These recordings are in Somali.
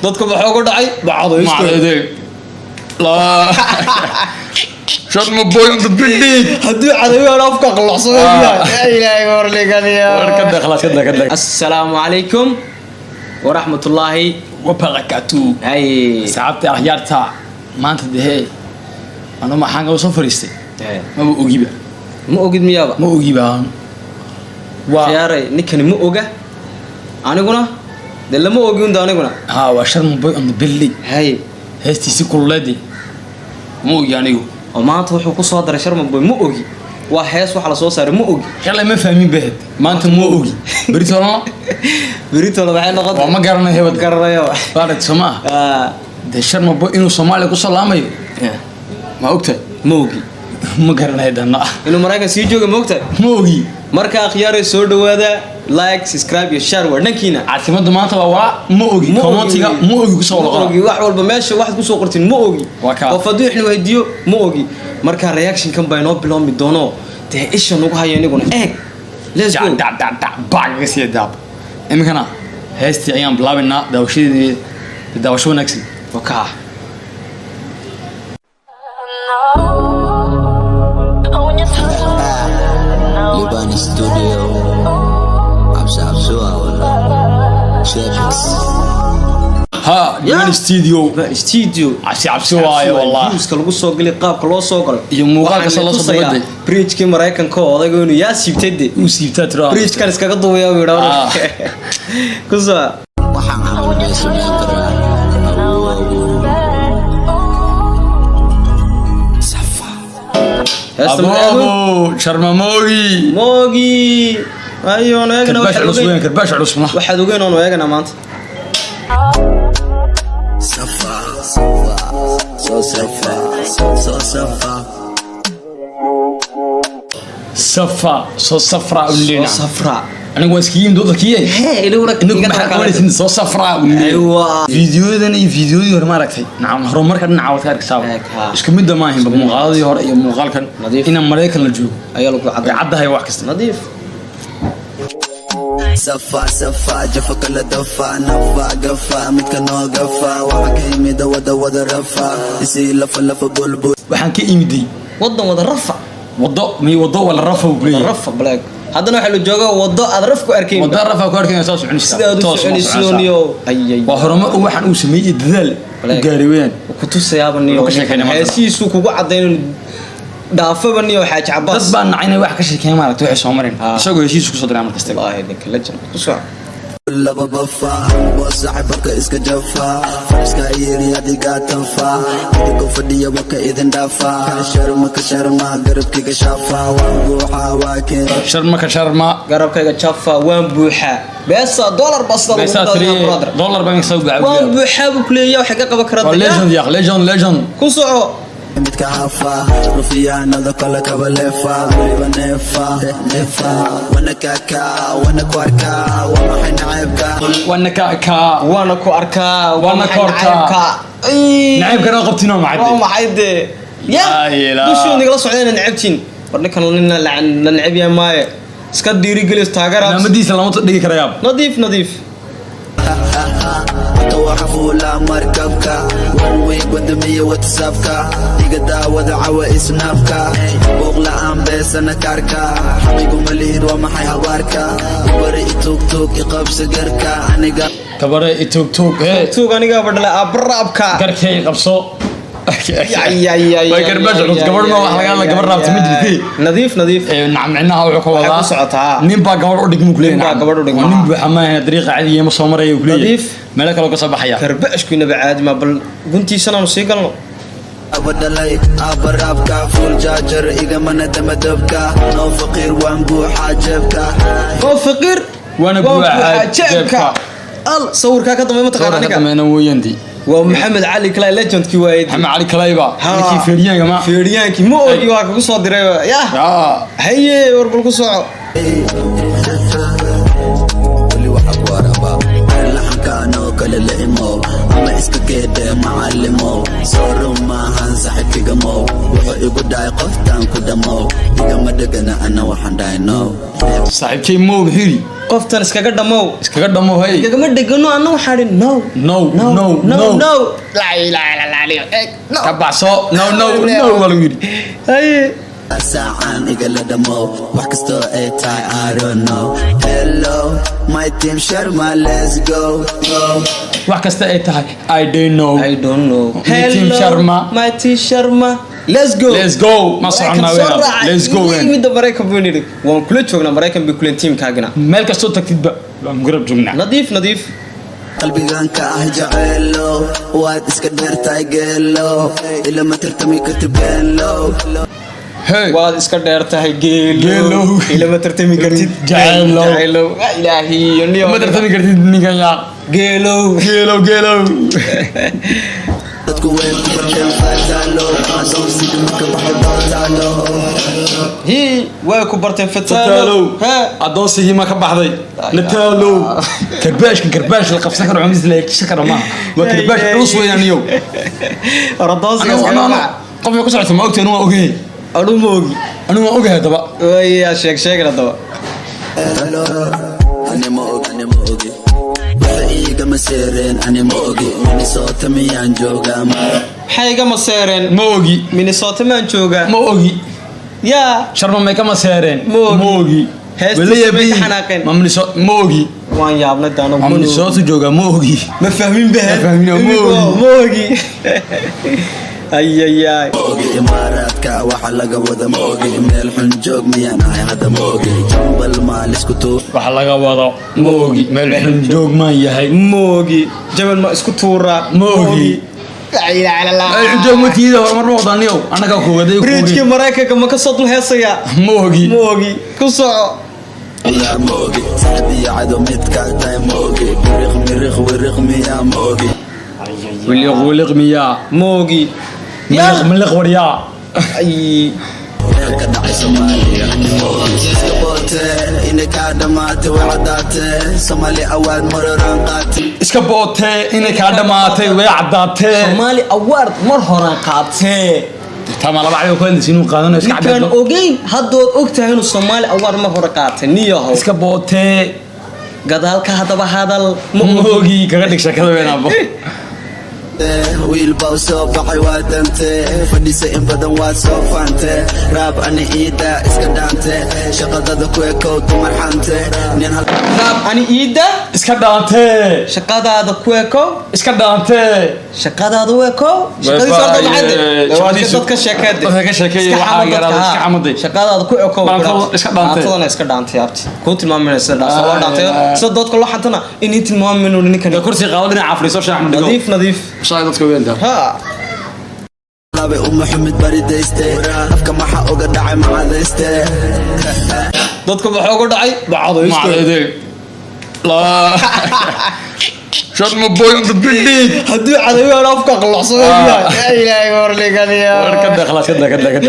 dadku maxaa ku dhacay macdeed la sharma boy on the building haddii cadawiga afka qalacsanaya ilaahay warligaliya warkada khalaas kada assalaamu calaykum waraxmatullaahi wabarakatuh hay saabta ahyaarta maanta dehey anu maxaan ka soo fariistay ma ogiba ma ogid miyaba ma ogiba waa yaaray ninkani ma oga aniguna de lama ogin aniguna ha waa sharma boy on the building hay heestiisi kulleedi ma ogi anigu oo maanta wuxuu ku soo daray sharma boy ma ogi waa hees waxa la soo saaray ma ogi kale ma fahmin baad maanta ma ogi berito waxay noqotay waa ma garanay hebad garanayo baad soma de sharma boy inuu Soomaaliya ku salaamayo ma ogtay ma ogi ma garanay dana inuu Mareykan sii jooga ma ogtay ma ogi marka akhyaaray soo dhawaada like subscribe iyo share warnankiina caasimada maanta waa ma ogi commentiga ma ogi ku soo laqo ogi wax walba meesha wax ku soo qortin ma ogi oo faduuxna weydiyo ma ogi marka reaction kan bay noo bilowmi doono de isha nagu hayo inaguna eeg let's go baaga si daab imikana heesti ayaan bilaabinaa daawashadeedii daawasho wanaagsan waka Liban Studio ha Liban Studio عبسي waayo wallahi iska lagu soo galay qaabka loo soo galo iyo muuqaalka soo soo bridge-ka Mareykanka oo odaygu inuu yaa siibtay uu siibtaa tiro bridge-kan iskaga duubaya uu yiraahdo kusa waxaan caawinay suuqan karaa Abo Sharma Mogi ayo naagna karbash cusub waxaad ogeyn oo eegana maanta صفرا ولينا صفرا أنا قوس كيم دو ذكية إنك محاولة صو صفرا ولينا فيديو ذا ني فيديو يور ما ركتي نعم هرم مركز نعاود كارك ساو إيش كم ده ما هي بمقاضي هور أي مقال كان إن أمريكا الجو أيلو عدها هي واحد نظيف سفا جفا كل دفا نفا قفا متكنو قفا وحكي ميدا ودا رفا يسي لفا بلبل وحن كإيمدي ودا رفا وضو ولا رفا وبلي رفا بلاك هذا نحن الجوجا وضو هذا رفا أركين وضو رفا كاركين أساس عنيستا وهرما وحن أوسمي الدلال قاريوين وكتو سيابني هسي سوق وقعدين دافع بني وحاج عباس بس بان عيني واحد كشي كان مالك توحي سومرين سوق هشيس كسو درامل كستيق الله يهديك لجن بسرعة كل ببفا وصاحبك اسك جفا اسك ايري هدي قاتنفا يدكو فدية وكا اذن دافا شرما قربكي كشافا وانبوحا واكين شرما قربكي كشافا وانبوحا بيسا دولار بس دولار بين سوق وانبوحا بكلية وحقاقة بكرة ليجند يا اخ ليجند كسوعو متكافا رفيان هذا كله كبلفا نفا وانا كاكا وانا كواركا وما حين عيبكا وانا كاكا وانا كواركا وانا كوركا نعيبك انا قبتنا ما عيدي يا وشو نقلا سعودين نعبتين ورنا كان لنا نعب يا ماي اسكا ديري جلس تاغرا ما مديس لما تدقي كرياب نظيف توحفولا مركبكا وانوي قدمي واتسابكا يقدا ودعوة اسنافكا بوغلا عم بيسانا كاركا حبيقو مليد ومحي هواركا كبري توك توك يقب سقركا انيقا كبري توك انيقا بدلا ابرابكا قركي يقبصو يا كرباش عروس قبر ما واحد قال لك قبر رابط مجلتي نظيف نعم عندنا وحكوا نيمبا قبر ودق مكلين نيمبا قبر ودق نيمبا حماية طريقة عادية ما صومرية وكلية نظيف مالك لو قصب حياة كرباش كنا بعاد ما بل قنتي سنة نسيقلنا بدلي ابرابكا فول جاجر اذا ما ندم دبكا نو فقير وانبو حاجبكا نو فقير وانبو حاجبكا صور كاكا طبعا ما تقال عنك أنا ويندي ومحمد علي كلاي ليجند كي وايد محمد علي كلاي با كي فيريان يا جماعه فيريان كي مو اوغي واك كو سو ديري يا هي وربل كو سوعو اللي وحق وربا لحن كانوا كل الامو اما اسك كده معلمو صاروا ما هنسحب في قمو igu dhacay qoftaan ku dhamow igama dhegana ana waxaan dhahay no saaxiibkay mo hiri qoftan iskaga dhamow hey igama dhegano ana waxaan dhahay no la ilaha illa kabaso no wala yiri hay saacan igala dhamow wax kastoo ay tahay I don't know hello my team Sharma let's go wax kasta ay tahay I don't know my team Sharma let's go ma socona weena let's go mid Mareykan buu niri waan kula joognaa Mareykan bi kulan team kaagina meel kasto tagtidba waan gurab joognaa nadiif qalbigan ka ah jacaylo waad iska dheertahay geelo ila ma tartami kartid beelo hey waad iska dheertahay geelo ila ma tartami kartid jacaylo ilaahi niyo ma tartami kartid ninkan yaa geelo dadku way ku barteen fatalo adoon sidii marka baxo dootalo way ku barteen fatalo adoonsigii ma ka baxday nataalo karbaash la qabsan karo cumis la shakar ma waa karbaash dhus weeyaniyo adoonsiga qof ku socota ma ogteen waa ogey anu ma ogahay daba way sheegna daba ani ma ogi iga maseereen ani ma ogi Minnesota miyaan joogaa xayga maseereen ma ogi Minnesota miyaan joogaa ma ogi ya sharma may ka maseereen ma ogi heestii bay xanaaqeen ma Minnesota ma ogi waan yaabna daano Minnesota joogaa ma ogi ma fahmin ma ogi ay imaaraadka waxa laga wada ma ogi meel xun joog miyaan ahay hadda ma ogi jambal maalisku tuur waxa laga wada ma ogi meel xun joog ma yahay ma ogi jabal ma isku tuura ma ogi la ilaha illa allah joog ma tiido mar wadaniyo anaga ku waday bridge Mareykanka ma ka soo dul heesaya ma ogi ku soco ya ma ogi saxbi ado mid ka tahay ma ogi biriq miya ma ogi wiliq miya ma ogi ملق وريا اي ka dhacay Soomaaliya iska boote inay ka dhamaatay wacdaatay Soomaali awaad mararaan qaatay iska boote inay ka dhamaatay way cadaatay Soomaali awaad mar horaan qaatay tama la bacay ku inuu qaadanayo iska cadaan ogeyn hadood ogtahay inuu Soomaali awaad mar hore qaatay niyahow iska boote gadaalka hadal ma ogi kaga dhig shakada weenaabo wiil baa soo baxay waa dante fadhiisa in badan waa soo faante raab ani iida iska dhaante shaqadada ku ekow dumar xante raab ani iida iska dhaante shaqadada ku ekow iska dhaante shaqadada u ekow shaqadii soo dhacayd dadka sheekada waxa yaraada iska xamaday shaqadada ku ekow iska dhaante adana iska dhaante abti ku tilmaamaysa soo dhaante soo dadka loo xantana in tilmaamayno ninkan kursi qaado dhinaca afriso shaax ma nadiif شايدتك وين ها لابي محمد بريديستي افكا ما اوغا دحاي معاديستي dadka waxa uga dhacay bacadayste la شرم بوي on the building hadii cadayo aan afka qalacsan yahay ilaahay warligaliya كده خلاص كده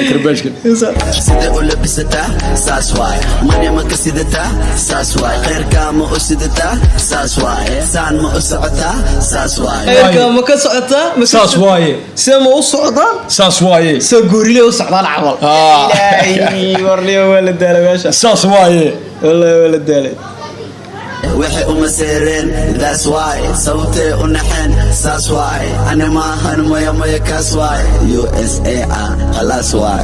كرباش كده سيده ولا بستا ساسواي ماني ما كسيدتا ساسواي غير كام اسيدتا ساسواي سان ما اسعتا ساسواي غير كام ما كسعتا ساسواي سما اسعدا ساسواي سغوريله اسعدا العمل ilaahay warliyo wala daala meesha ساسواي والله ولا daala وحي سيرين that's why صوتي ونحن that's why أنا ما هن ميا كاس why USA خلاص why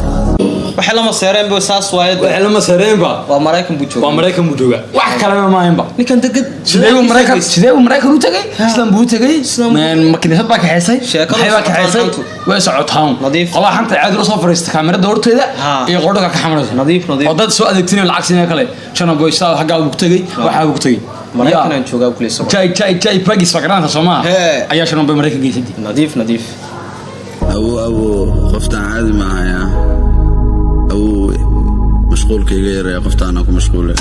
waxa lama seereen buu saas waayad waxa lama seereen ba waa Mareykan buu jooga wax kale ma ahayn ba ninkan degad sidee Mareykan u tagay islaan buu tagay man makiinad baa ka xeesay waxay baa ka xeesay way socotaan qolaa xanta caadi soo fariista kaamirada horteeda iyo qodhoga ka xamaraysa nadiif oo dad soo adeegtinay lacag sinay kale chana boy saa xagaa ugu tagay waxa ugu tagay Mareykan jooga ku leeso jay pagis fakranta Soomaa ayaa chana boy Mareykan geysay nadiif أبو قفتان عادي معايا أبو مشغول كي غير قفتان أكو مشغول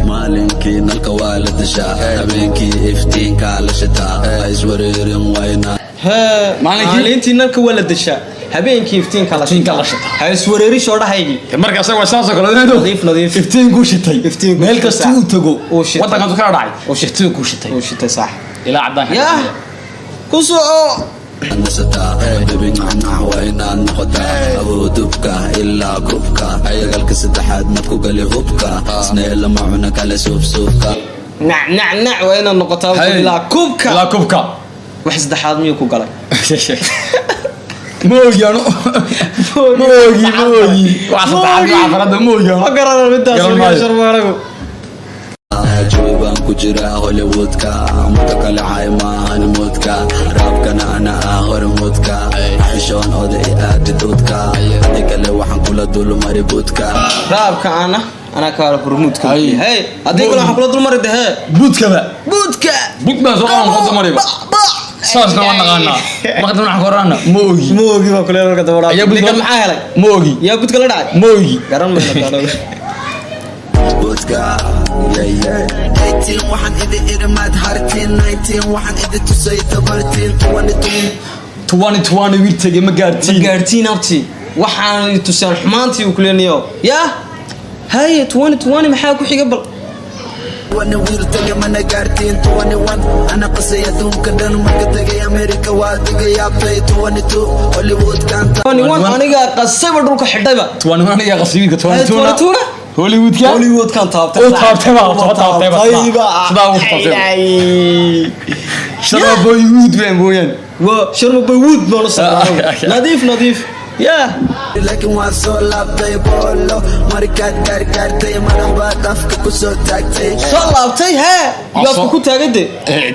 مالينكي نلقى والد شاء أبينكي إفتين كالة شتاء عايز وريرين وينا maalintii nalka wala dasha habeenkii iftiinka la shita hay swareeri soo dhaxaygi marka asaga waa saas oo kale nadiif iftiin ku shitay meel kasta uu tago wadanka ka dhacay oo shitay ku shitay sax ila cadaan ku soo نستا ببين عنا وإنا نقطة أبو دبكة إلا كوبكا عيقل كسدحاد نكو قلي هوبكا سنيل لما عنك على سوف سوفكا نع وإنا النقطة إلا كوبكا لا كوبكا وحس حاد ميوكو قلي موجي أنا موجي وعصب عادي عفرد موجي أنا أقرأ البنت شرمانكو جويبان كجرا هوليوودكا متكال عايما هنمودكا رابكنا أنا هرمودكا عيشون أودي أددودكا ديكالي وحن كل دول مريبودكا رابكا أنا كارف رمودكا هاي أديك وحن كل دول مريد هاي بودكا بقى بودكا سوقان خذ مريبا ساسنا وانا غانا ما قدرنا حقرانا موجي ما كل يوم كده ورا ديك معايا لك موجي يا بودكا لا داعي موجي قرن ما بودكا يا 18 وحن إذا إرماد هارتين 19 وحن إذا تسيت برتين 20 ويلتقي مقارتين أبتي وحن تسان حمانتي وكلينيو يا هاي 20 محاكو حي قبل وانا ويلتقي من قارتين 21 أنا قصي دوم كدن مرقتقي أمريكا وادقي يا بي 22 هوليوود كان 21 أنا قصي بدروك حدايبا 21 أنا قصيبك 22 هوليوود كان تابتي طيبة شرب بويود وين بوين شرب بويود نظيف يا لكن واصل لابتي بولو مركات كاركارتي مرحبا دفك كسو تاكتي صلابتي ها يا كنت تاغدي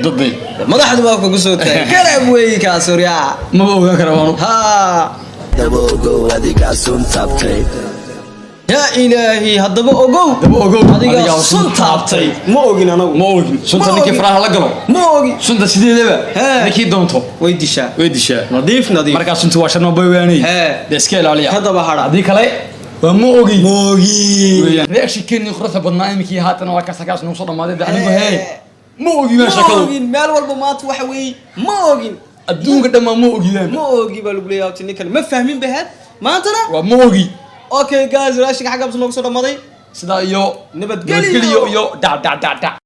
ضدي مدحد باك كسو تاغ كلام وي كاسوريا ما بوغا كربانو ها دبوغو اديكا سون تابتي يا إلهي هدبو أوجو هذيك سن تابتي ما أوجين أنا ما أوجين سن تنيك فرح لقلو ما أوجين سن تسيدي لبا نكي دونتو ويدشا نظيف مركز سن تواشر ما بيواني دسكيل عليا هذا بحر هذيك علي وما أوجي رياكشن كني خرثة بدنا مكي هاتنا وكاسكاس نوصل ما ده أنا بهاي ما أوجي ما شكله مال والبمات وحوي ما أوجين الدون قدام ما أوجي ما أوجي بالبلي أو تنيكل ما فاهمين بهاد ما أنتنا وما أوجي اوكي جايز راشق حاجه بس نوصل رمضان سدا يو نبت قليو يو دع